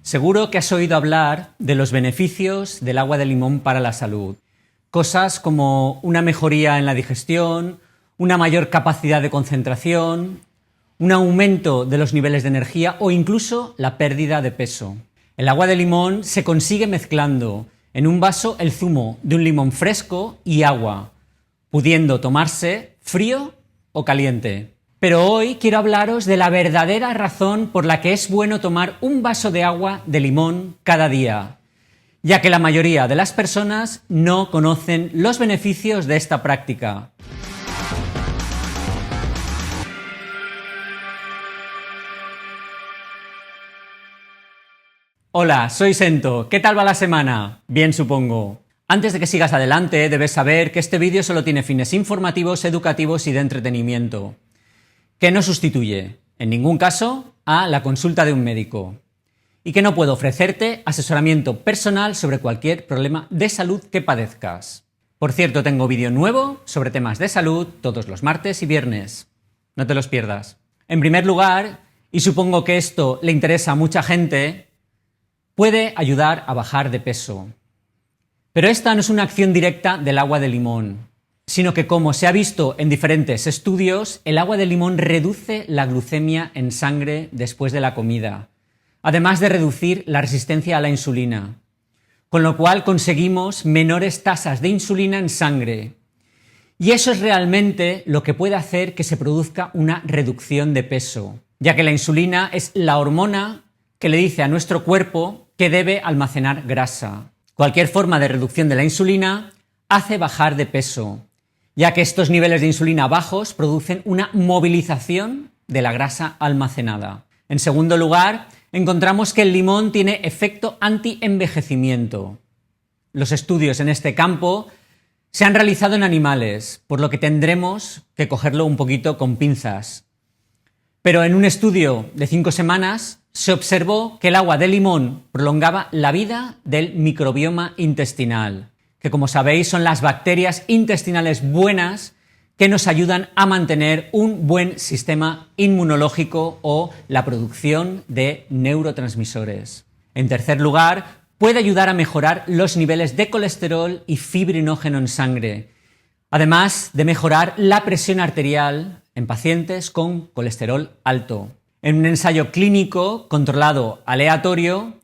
Seguro que has oído hablar de los beneficios del agua de limón para la salud. Cosas como una mejoría en la digestión, una mayor capacidad de concentración, un aumento de los niveles de energía o incluso la pérdida de peso. El agua de limón se consigue mezclando en un vaso el zumo de un limón fresco y agua, pudiendo tomarse frío o caliente. Pero hoy quiero hablaros de la verdadera razón por la que es bueno tomar un vaso de agua de limón cada día, ya que la mayoría de las personas no conocen los beneficios de esta práctica. Hola, soy Sento. ¿Qué tal va la semana? Bien, supongo. Antes de que sigas adelante, debes saber que este vídeo solo tiene fines informativos, educativos y de entretenimiento, que no sustituye, en ningún caso, a la consulta de un médico, y que no puedo ofrecerte asesoramiento personal sobre cualquier problema de salud que padezcas. Por cierto, tengo vídeo nuevo sobre temas de salud todos los martes y viernes. No te los pierdas. En primer lugar, y supongo que esto le interesa a mucha gente, puede ayudar a bajar de peso. Pero esta no es una acción directa del agua de limón, sino que, como se ha visto en diferentes estudios, el agua de limón reduce la glucemia en sangre después de la comida, además de reducir la resistencia a la insulina, con lo cual conseguimos menores tasas de insulina en sangre. Y eso es realmente lo que puede hacer que se produzca una reducción de peso, ya que la insulina es la hormona que le dice a nuestro cuerpo que debe almacenar grasa. Cualquier forma de reducción de la insulina hace bajar de peso, ya que estos niveles de insulina bajos producen una movilización de la grasa almacenada. En segundo lugar, encontramos que el limón tiene efecto anti-envejecimiento. Los estudios en este campo se han realizado en animales, por lo que tendremos que cogerlo un poquito con pinzas. Pero en un estudio de 5 semanas se observó que el agua de limón prolongaba la vida del microbioma intestinal, que, como sabéis, son las bacterias intestinales buenas que nos ayudan a mantener un buen sistema inmunológico o la producción de neurotransmisores. En tercer lugar, puede ayudar a mejorar los niveles de colesterol y fibrinógeno en sangre, además de mejorar la presión arterial en pacientes con colesterol alto. En un ensayo clínico controlado aleatorio,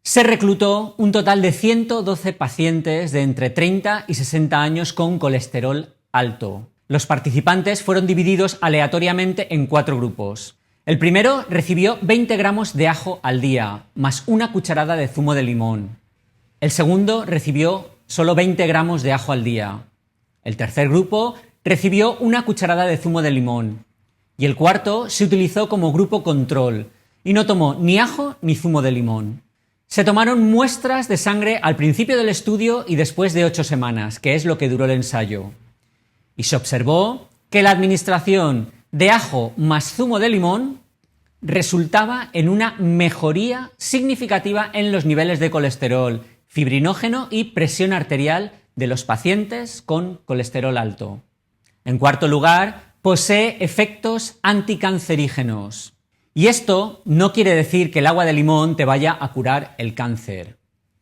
se reclutó un total de 112 pacientes de entre 30 y 60 años con colesterol alto. Los participantes fueron divididos aleatoriamente en 4 grupos. El primero recibió 20 gramos de ajo al día, más una cucharada de zumo de limón. El segundo recibió solo 20 gramos de ajo al día. El tercer grupo recibió una cucharada de zumo de limón. Y el cuarto se utilizó como grupo control y no tomó ni ajo ni zumo de limón. Se tomaron muestras de sangre al principio del estudio y después de 8 semanas, que es lo que duró el ensayo. Y se observó que la administración de ajo más zumo de limón resultaba en una mejoría significativa en los niveles de colesterol, fibrinógeno y presión arterial de los pacientes con colesterol alto. En cuarto lugar, posee efectos anticancerígenos. Y esto no quiere decir que el agua de limón te vaya a curar el cáncer,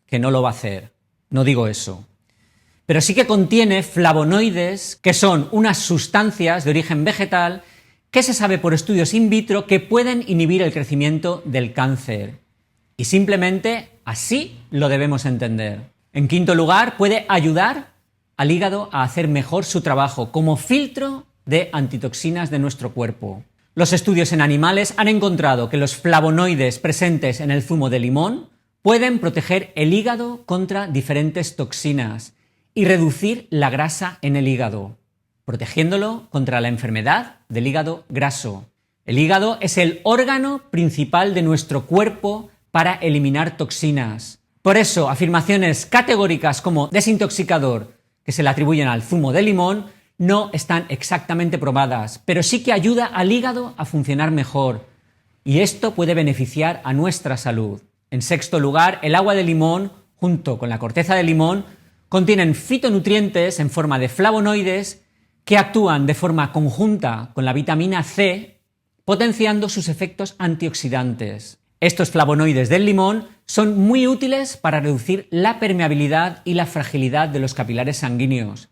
que no lo va a hacer, no digo eso. Pero sí que contiene flavonoides, que son unas sustancias de origen vegetal que se sabe por estudios in vitro que pueden inhibir el crecimiento del cáncer. Y simplemente así lo debemos entender. En quinto lugar, puede ayudar al hígado a hacer mejor su trabajo como filtro de antitoxinas de nuestro cuerpo. Los estudios en animales han encontrado que los flavonoides presentes en el zumo de limón pueden proteger el hígado contra diferentes toxinas y reducir la grasa en el hígado, protegiéndolo contra la enfermedad del hígado graso. El hígado es el órgano principal de nuestro cuerpo para eliminar toxinas. Por eso, afirmaciones categóricas como desintoxicador que se le atribuyen al zumo de limón no están exactamente probadas, pero sí que ayuda al hígado a funcionar mejor, y esto puede beneficiar a nuestra salud. En sexto lugar, el agua de limón, junto con la corteza de limón, contienen fitonutrientes en forma de flavonoides que actúan de forma conjunta con la vitamina C, potenciando sus efectos antioxidantes. Estos flavonoides del limón son muy útiles para reducir la permeabilidad y la fragilidad de los capilares sanguíneos,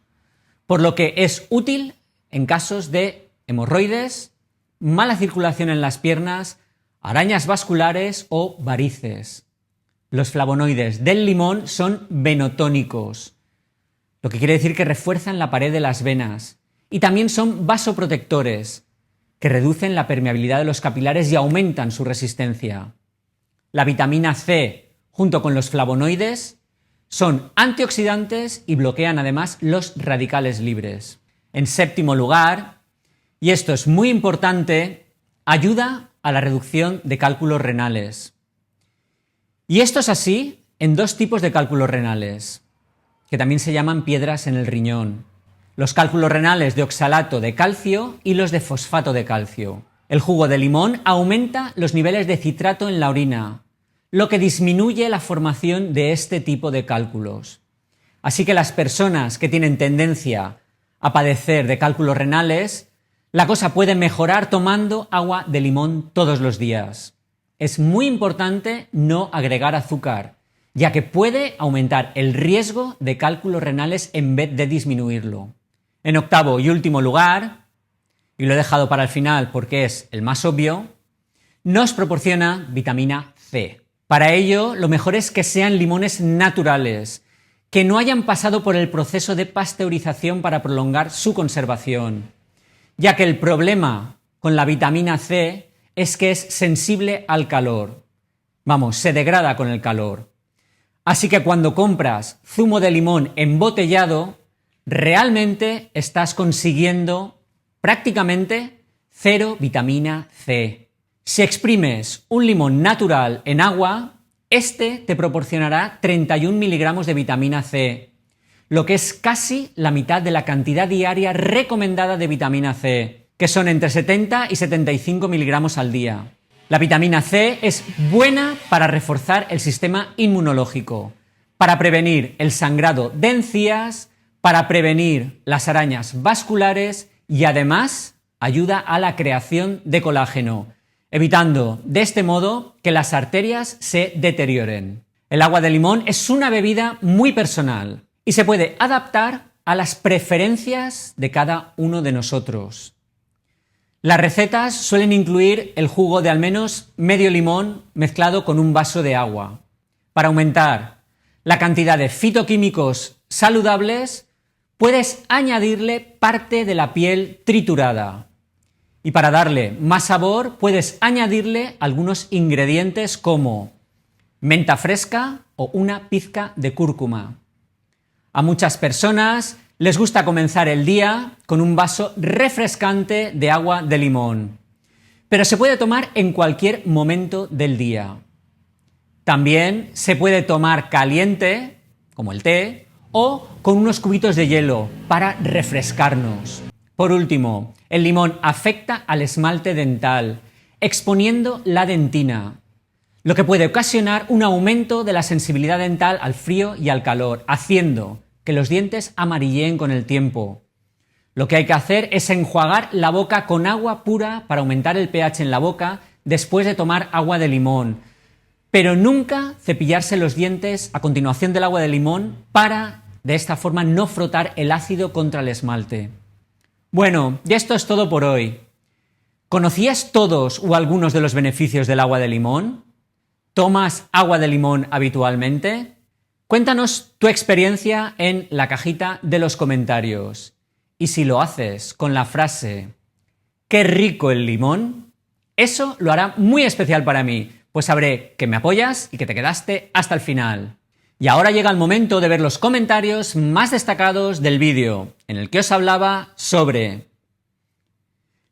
por lo que es útil en casos de hemorroides, mala circulación en las piernas, arañas vasculares o varices. Los flavonoides del limón son venotónicos, lo que quiere decir que refuerzan la pared de las venas, y también son vasoprotectores, que reducen la permeabilidad de los capilares y aumentan su resistencia. La vitamina C, junto con los flavonoides, son antioxidantes y bloquean además los radicales libres. En séptimo lugar, y esto es muy importante, ayuda a la reducción de cálculos renales. Y esto es así en dos tipos de cálculos renales, que también se llaman piedras en el riñón. Los cálculos renales de oxalato de calcio y los de fosfato de calcio. El jugo de limón aumenta los niveles de citrato en la orina, lo que disminuye la formación de este tipo de cálculos. Así que las personas que tienen tendencia a padecer de cálculos renales, la cosa puede mejorar tomando agua de limón todos los días. Es muy importante no agregar azúcar, ya que puede aumentar el riesgo de cálculos renales en vez de disminuirlo. En octavo y último lugar, y lo he dejado para el final porque es el más obvio, nos proporciona vitamina C. Para ello, lo mejor es que sean limones naturales, que no hayan pasado por el proceso de pasteurización para prolongar su conservación, ya que el problema con la vitamina C es que es sensible al calor. Vamos, se degrada con el calor. Así que cuando compras zumo de limón embotellado, realmente estás consiguiendo prácticamente cero vitamina C. Si exprimes un limón natural en agua, este te proporcionará 31 miligramos de vitamina C, lo que es casi la mitad de la cantidad diaria recomendada de vitamina C, que son entre 70 y 75 miligramos al día. La vitamina C es buena para reforzar el sistema inmunológico, para prevenir el sangrado de encías, para prevenir las arañas vasculares y además ayuda a la creación de colágeno, evitando de este modo que las arterias se deterioren. El agua de limón es una bebida muy personal y se puede adaptar a las preferencias de cada uno de nosotros. Las recetas suelen incluir el jugo de al menos medio limón mezclado con un vaso de agua. Para aumentar la cantidad de fitoquímicos saludables, puedes añadirle parte de la piel triturada. Y para darle más sabor, puedes añadirle algunos ingredientes como menta fresca o una pizca de cúrcuma. A muchas personas les gusta comenzar el día con un vaso refrescante de agua de limón, pero se puede tomar en cualquier momento del día. También se puede tomar caliente, como el té, o con unos cubitos de hielo para refrescarnos. Por último, el limón afecta al esmalte dental, exponiendo la dentina, lo que puede ocasionar un aumento de la sensibilidad dental al frío y al calor, haciendo que los dientes amarilleen con el tiempo. Lo que hay que hacer es enjuagar la boca con agua pura para aumentar el pH en la boca después de tomar agua de limón, pero nunca cepillarse los dientes a continuación del agua de limón para, de esta forma, no frotar el ácido contra el esmalte. Bueno, y esto es todo por hoy. ¿Conocías todos o algunos de los beneficios del agua de limón? ¿Tomas agua de limón habitualmente? Cuéntanos tu experiencia en la cajita de los comentarios. Y si lo haces con la frase ¡qué rico el limón!, eso lo hará muy especial para mí, pues sabré que me apoyas y que te quedaste hasta el final. Y ahora llega el momento de ver los comentarios más destacados del vídeo, en el que os hablaba sobre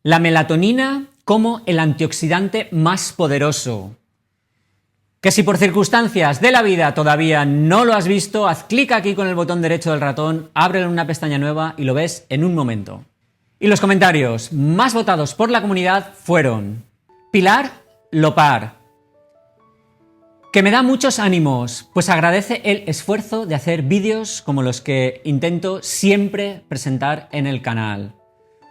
la melatonina como el antioxidante más poderoso. Que si por circunstancias de la vida todavía no lo has visto, haz clic aquí con el botón derecho del ratón, ábrele una pestaña nueva y lo ves en un momento. Y los comentarios más votados por la comunidad fueron Pilar Lopar, que me da muchos ánimos, pues agradece el esfuerzo de hacer vídeos como los que intento siempre presentar en el canal.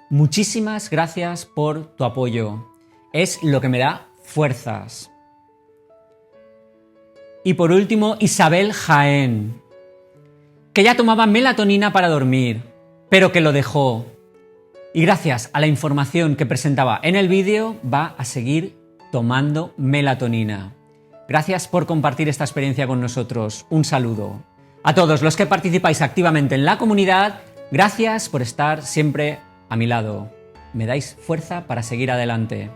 Muchísimas gracias por tu apoyo, es lo que me da fuerzas. Y por último, Isabel Jaén, que ya tomaba melatonina para dormir, pero que lo dejó. Y gracias a la información que presentaba en el vídeo, va a seguir tomando melatonina. Gracias por compartir esta experiencia con nosotros. Un saludo. A todos los que participáis activamente en la comunidad, gracias por estar siempre a mi lado. Me dais fuerza para seguir adelante.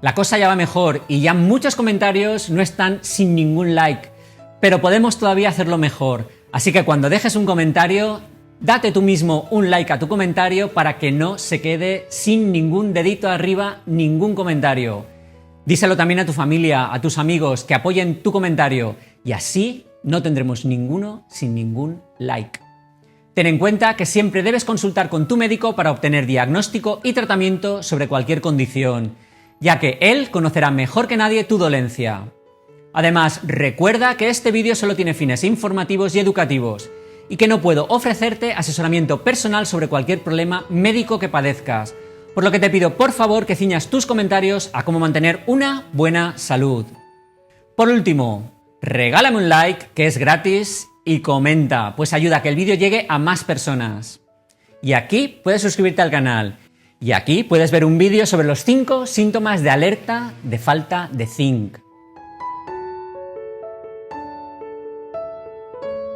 La cosa ya va mejor y ya muchos comentarios no están sin ningún like, pero podemos todavía hacerlo mejor. Así que cuando dejes un comentario, date tú mismo un like a tu comentario para que no se quede sin ningún dedito arriba, ningún comentario. Díselo también a tu familia, a tus amigos, que apoyen tu comentario y así no tendremos ninguno sin ningún like. Ten en cuenta que siempre debes consultar con tu médico para obtener diagnóstico y tratamiento sobre cualquier condición, ya que él conocerá mejor que nadie tu dolencia. Además, recuerda que este vídeo solo tiene fines informativos y educativos y que no puedo ofrecerte asesoramiento personal sobre cualquier problema médico que padezcas, por lo que te pido por favor que ciñas tus comentarios a cómo mantener una buena salud. Por último, regálame un like, que es gratis, y comenta, pues ayuda a que el vídeo llegue a más personas. Y aquí puedes suscribirte al canal. Y aquí puedes ver un vídeo sobre los 5 síntomas de alerta de falta de zinc.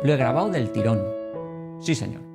Lo he grabado del tirón. Sí, señor.